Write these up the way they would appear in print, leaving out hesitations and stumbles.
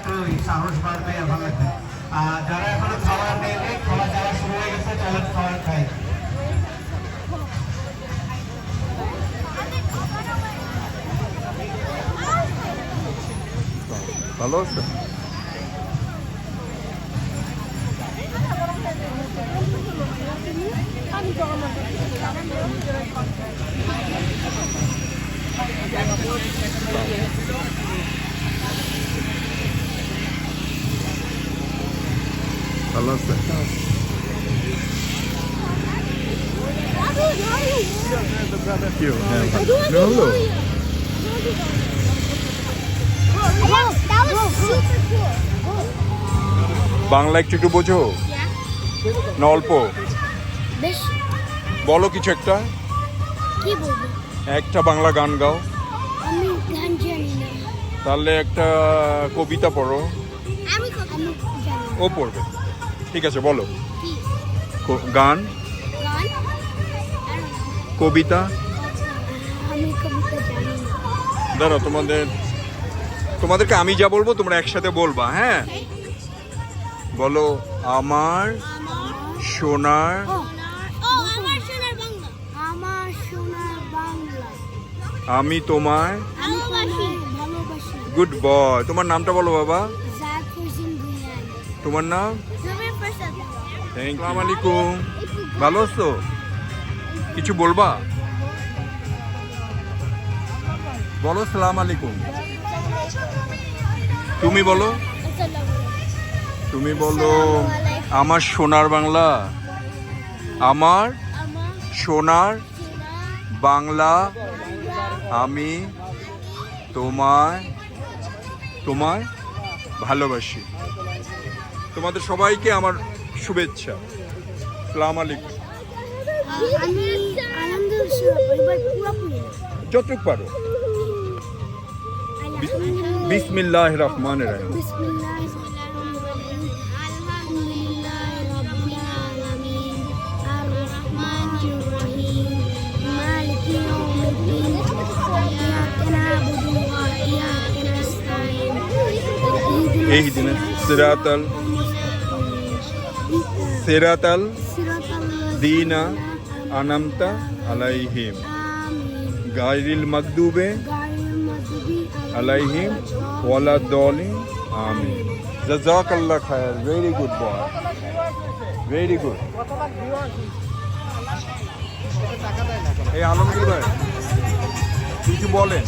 একটু সাহস বাড়বে, ভালো লাগবে। যারা এখনো খাবার নেই, খাওয়া যাওয়া শুরু হয়ে গেছে, চলেন খাবার খাই। ভালো আছে? ভালো আছে? কি হলো? বাংলা একটু একটু বোঝো না অল্প? বলো কিছু একটা, কি বলবো? একটা বাংলা গান গাও। আমি গান জানি না। তাহলে একটা কবিতা পড়ো। আমি জানি না। ও পড়বে, ঠিক আছে বলো। কি? গান, গান আর কবিতা। আমি কবিতা জানি না। দাঁড়াও, তোমাদেরকে আমি যা বলবো তোমরা একসাথে বলবা, হ্যাঁ? বলো, আমার সোনার আমার সোনার বাংলা। আমার সোনার বাংলা। আমি তোমায় ভালোবাসি। Good boy. তোমার নামটা বলো বাবা। জাকির হোসেন ভুঁইয়া। তোমার নাম? জুবের প্রসাদ। Thank you. আসসালামু আলাইকুম। ভালো আছো? কিছু বলবা? বলো সালাম আলাইকুম। তুমি বলো, তুমি বলো। আমার সোনার বাংলা, আমার আমার সোনার সোনার বাংলা, বাংলা। আমি তোমায় তোমায় ভালোবাসি। তোমাদের সবাইকে আমার শুভেচ্ছা। সালাম আলাইকুম। আমি আলহামদুলিল্লাহ পরিবার পুরোপুরি যতটুকু পারো। বিসমিল্লাহির রহমানির রহিম। আলহামদুলিল্লাহ রাব্বিল আলামিন আর রহমানির রহিম মালিকি ইয়াউমিদ্দিন ইয়্যাকা না'বুদু ওয়া ইয়্যাকা নাস্তাঈন ইহদিনাস সিরাতাল দীনা আনামতা আলাইহিম গায়রিল মাগদুবে আলাইহিম ওয়ালাদ-দালিন আমিন। জাযাকাল্লাহ খায়র। Very good boy, very good. এই আলমগীর ভাই কিছু বলেন।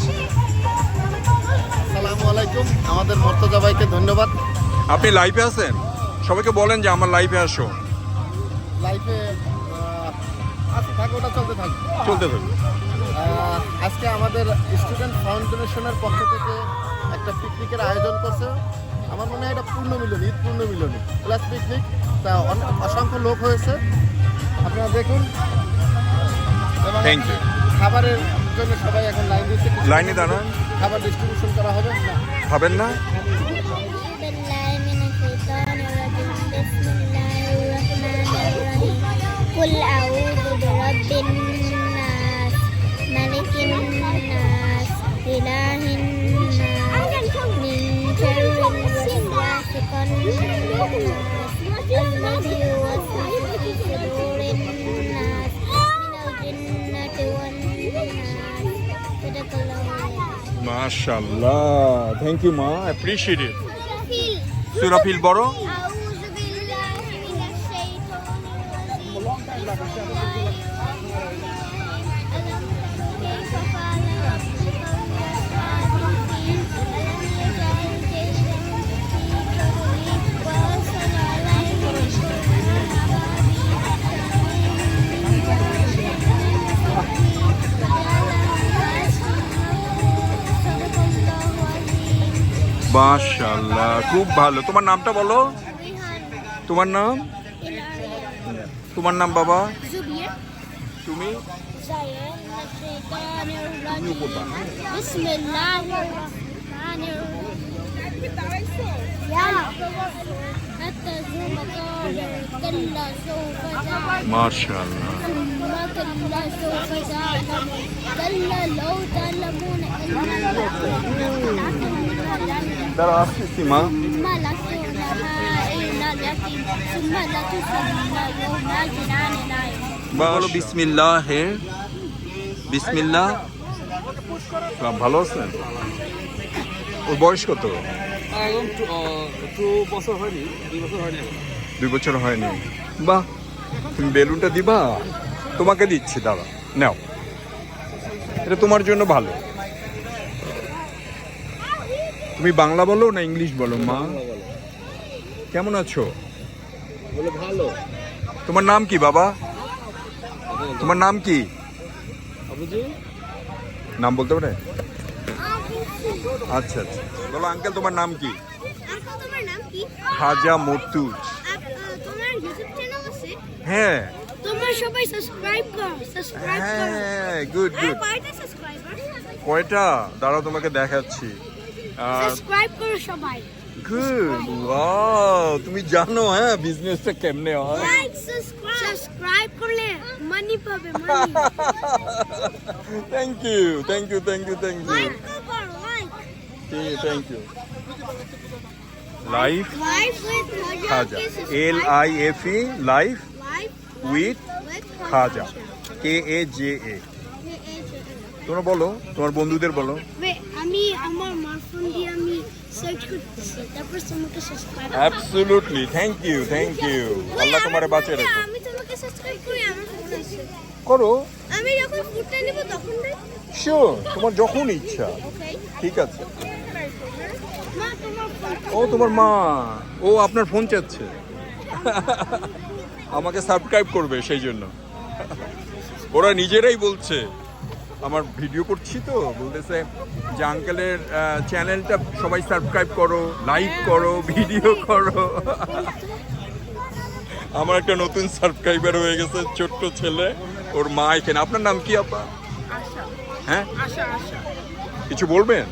আসসালামু আলাইকুম। আমাদের মুর্তজা ভাইকে ধন্যবাদ। আপনি লাইভে আছেন? সবাইকে বলেন যে আমার লাইভে আসো। লাইফে থাকবে, ওটা চলতে থাকবে। চলতে থাকবে। আজকে আমাদের স্টুডেন্ট ফাউন্ডেশনের পক্ষ থেকে একটা পিকনিকের আয়োজন করছে। আমার মনে হয় এটা পূর্ণমিলনী, ঈদ পূর্ণমিলনী প্লাস পিকনিক। তা অসংখ্য লোক হয়েছে, আপনারা দেখুন। এবং থ্যাংক ইউ। খাবারের জন্য সবাই এখন লাইন দিচ্ছে। লাইনে দাঁড়ান। খাবার ডিস্ট্রিবিউশন করা হবে না। খাবেন না? قل أعوذ برب الناس ملك الناس إله الناس من شر الوسواس الخناس الذي يوسوس في صدور الناس من الجنة والناس صدق الله العظيم. মাশাআল্লাহ, থ্যাংক ইউ মা, অ্যাপ্রিশিয়েট ইট। সুরাফিল বড়। أعوذ بالله من الشيطان الرجيم. ألم تر كيف فعل ربك بأصحاب الفيل ألم يجعل كيدهم في تضليل وأرسل عليهم মাশাআল্লাহ, খুব ভালো। তোমার নামটা বলো। তোমার নাম? তোমার নাম বাবা? তুমি? মাশাআল্লাহ। كلا لو تعلمون علم اليقين দাঁড়া আসতেছি মা। ثم لترونها عين اليقين ثم لتسألن يومئذ عن النعيم বলো বিসমিল্লাহ হে বিসমিল্লাহ। ভালো আছেন? ওর বয়স কত? এখন 2 বছর হয়নি, 2 বছর হয়নি। 2 বছর হয়নি। বাহ, তুমি বেলুনটা দিবা? তোমাকে দিচ্ছি, দাঁড়া নাও, এটা তোমার জন্য ভালো। তুমি বাংলা বলো না ইংলিশ বলো মা? কেমন আছো? বলে ভালো। তোমার নাম কি বাবা? তোমার নাম কি? আবুজি নাম বলতে পারে? আচ্ছা আচ্ছা, বলো আঙ্কেল তোমার নাম কি? আঙ্কেল তোমার নাম কি? খাজা মর্তুজ। তোমার ইউটিউব চ্যানেল আছে? হ্যাঁ তোমরা সবাই সাবস্ক্রাইব করো, সাবস্ক্রাইব করো। হ্যাঁ, গুড গুড। কয়টা সাবস্ক্রাইবার? কয়টা? দাঁড়াও তোমাকে দেখাচ্ছি। সাবস্ক্রাইব করো সবাই। গুড, ওয়াও, তুমি জানো হ্যাঁ বিজনেসটা কেমনে হয়। লাইক সাবস্ক্রাইব করলে মানি পাবে, money. Thank you thank you thank you thank you like করো, like. Thank you. Life live with Khaja, LIFE, life with Khaja, KAJA। তোমরা বলো, তোমার বন্ধুদের বলো। আমি আমার মারফোন দিয়ে আমি সার্চ করতেছি, তারপর তোমাকে subscribe. Absolutely, thank you thank you. Allah তোমারে বাঁচিয়ে রাখো। আমি তোমাকে সাবস্ক্রাইব করি, আমার ফোন আছে। করো, আমি যখন ফুডটা নিব তখন দেই। শিওর, তোমার যখন ইচ্ছা। ওকে। ঠিক আছে। মা তোমার ফোন। ও তোমার মা, ও আপনার ফোন চাচ্ছে। আমাকে সাবস্ক্রাইব করবে সেই জন্য। ওরা নিজেরাই বলছে, আমার ভিডিও করছি তো, বলতেছে যে আঙ্কেলের চ্যানেলটা সবাই সাবস্ক্রাইব করো, লাইক করো, ভিডিও করো। আমার একটা নতুন সাবস্ক্রাইবার হয়ে গেছে, ছোট্ট ছেলে, ওর মা এখানে। আপনার নাম কি আপা? হ্যাঁ, আশা আশা কিছু বলবেন?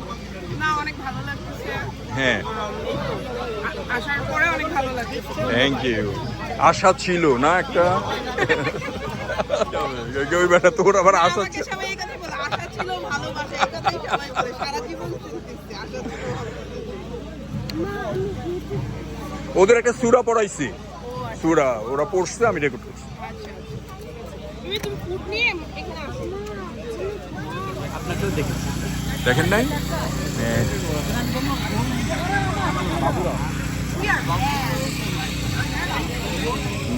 না, অনেক ভালো লাগতেছে। হ্যাঁ, আসার পরে অনেক ভালো লাগতেছে। Thank you. আশা ছিল না একটা? ওই বেটা তোর আবার আশা আমাকে ছিল। সবাই এই কথাই বলে, আশা ছিল, ভালোবাসা, এই কথাই সবাই বলে, সারা জীবন শুনতেছি আশা ছিল, ভালোবাসা। ওদের একটা সূরা পড়াইছি, সূরা ওরা পড়ছে, আমি রেকর্ড করছি। তুমি ফুড নিয়ে এখানে আসো। আপনাকেও দেখেছি। দেখেন নাই? হ্যাঁ।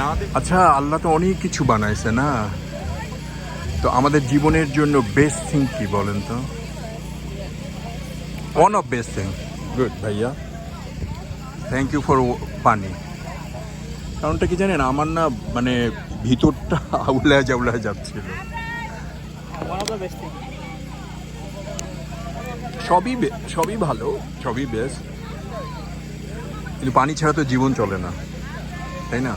না, আচ্ছা, আল্লাহ তো অনেক কিছু বানাইছে না, তো আমাদের জীবনের জন্য বেস্ট থিং কি বলেন তো? One of best thing. Good ভাইয়া, থ্যাংক ইউ ফর পানি। কারণটা কি জানেন, আমার না মানে ভিতরটা আউলায় জাউলায় যাচ্ছিল। One of the best thing. সবই ভালো, সবই বেস্ট, কিন্তু পানি ছাড়া তো জীবন চলে না, তাই না?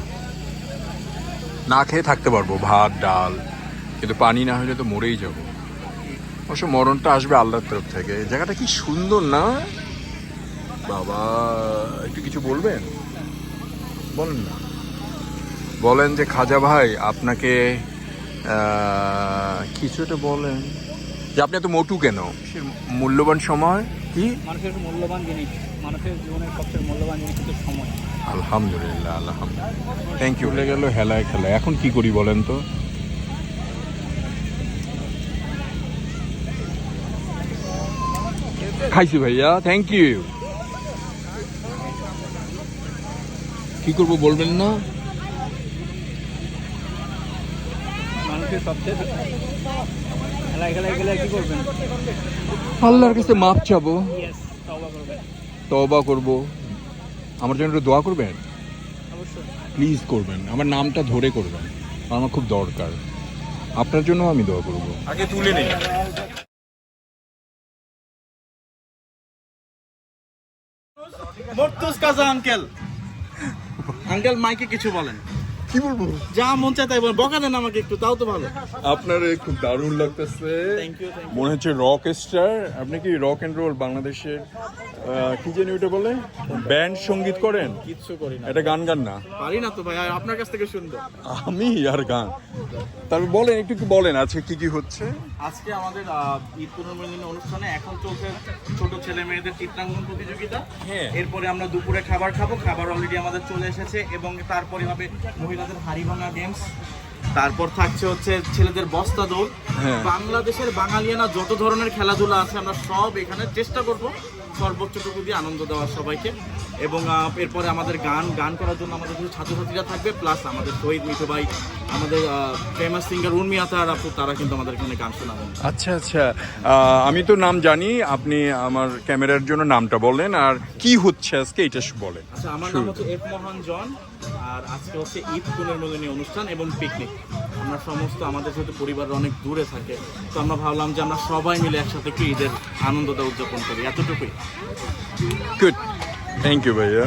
না খেয়ে থাকতে পারবো ভাত ডাল, কিন্তু পানি না হলে তো মরেই যাবো। অবশ্য মরণটা আসবে আল্লাহর তরফ থেকে। জায়গাটা কি সুন্দর না বাবা? একটু কিছু বলবেন? বলেন না, বলেন যে খাজা ভাই আপনাকে কিছু একটা বলেন, যে আপনি এত মোটু কেন? মূল্যবান সময় কি? মানুষের মূল্যবান জিনিস, মানুষের জীবনের সবচেয়ে মূল্যবান জিনিস হচ্ছে সময়। আলহামদুলিল্লাহ, আলহামদুলিল্লাহ, থ্যাংক ইউ। ভুলে গেল হেলায় খেলায়, এখন কি করি বলেন তো? খাইছি ভাইয়া, থ্যাংক ইউ। কি করবো বলবেন না? মানুষের সবচেয়ে খেলায় খেলায় গেলে কি করবেন? আল্লাহর কাছে মাপ চাবো, ইয়েস, তওবা করবেন। তওবা করবো। আমার জন্য একটু দোয়া করবেন অবশ্যই। প্লিজ, করবেন, আমার নামটা ধরে করবেন, আমার খুব দরকার। আপনার জন্য আমি দোয়া করবো। আগে তুলে নেই। মর্তুজ কাজা আঙ্কেল, আঙ্কেল মাইকে কিছু বলেন। কি বলবো? যা মন চায় তাই বলেন, বকা দেন আমাকে একটু, তাও তো ভালো। আপনার খুব দারুণ লাগতেছে, Thank you, thank you. মনে হচ্ছে রক স্টার। আপনি কি রক অ্যান্ড রোল বাংলাদেশের কি জানি ওটা বলে, ব্যান্ড সঙ্গীত করেন? কিচ্ছু করি না, এটা গান গান না? পারি না তো ভাই, আর আপনার কাছ থেকে শুনবো। আমি আর গান? তারপর বলেন, একটু বলেন আজকে কি কি হচ্ছে। আজকে আমাদের ঈদ পুনর্মিলনী অনুষ্ঠানে এখন চলছে ছোট ছেলে মেয়েদের চিত্রাঙ্কন প্রতিযোগিতা। হ্যাঁ। এরপরে আমরা দুপুরে খাবার খাবো, খাবার অলরেডি আমাদের চলে এসেছে, এবং তারপরে হবে মহিলাদের হাড়ি ভাঙা গেমস। তারপর থাকছে হচ্ছে ছেলেদের বস্তা দৌড়। হ্যাঁ। বাংলাদেশের বাঙালিয়ানা যত ধরনের খেলাধুলা আছে আমরা সব এখানে চেষ্টা করব সর্বোচ্চটুকু দিয়ে আনন্দ দেওয়ার সবাইকে। এবং এরপরে আমাদের গান করার জন্য আমাদের কিছু ছাত্রছাত্রীরা থাকবে, প্লাস আমাদের শহীদ মিঠু ভাই, আমাদের ফেমাস সিঙ্গার উর্মি আতার আপু, তারা কিন্তু আমাদের এখানে গান শোনাবেন। আচ্ছা আচ্ছা, আমি তো নাম জানি, আপনি আমার ক্যামেরার জন্য নামটা বলেন আর কি হচ্ছে আজকে এটা বলেন। আচ্ছা, আমার নাম হচ্ছে এফ মোহন জন, আর আজকে হচ্ছে ঈদ পুনর্মিলনী অনুষ্ঠান এবং পিকনিক। আমরা সমস্ত আমাদের যেহেতু পরিবারের অনেক দূরে থাকে, তো আমরা ভাবলাম যে আমরা সবাই মিলে একসাথে একটু ঈদের আনন্দটা উদযাপন করি, এতটুকুই। গুড, থ্যাংক ইউ ভাইয়া।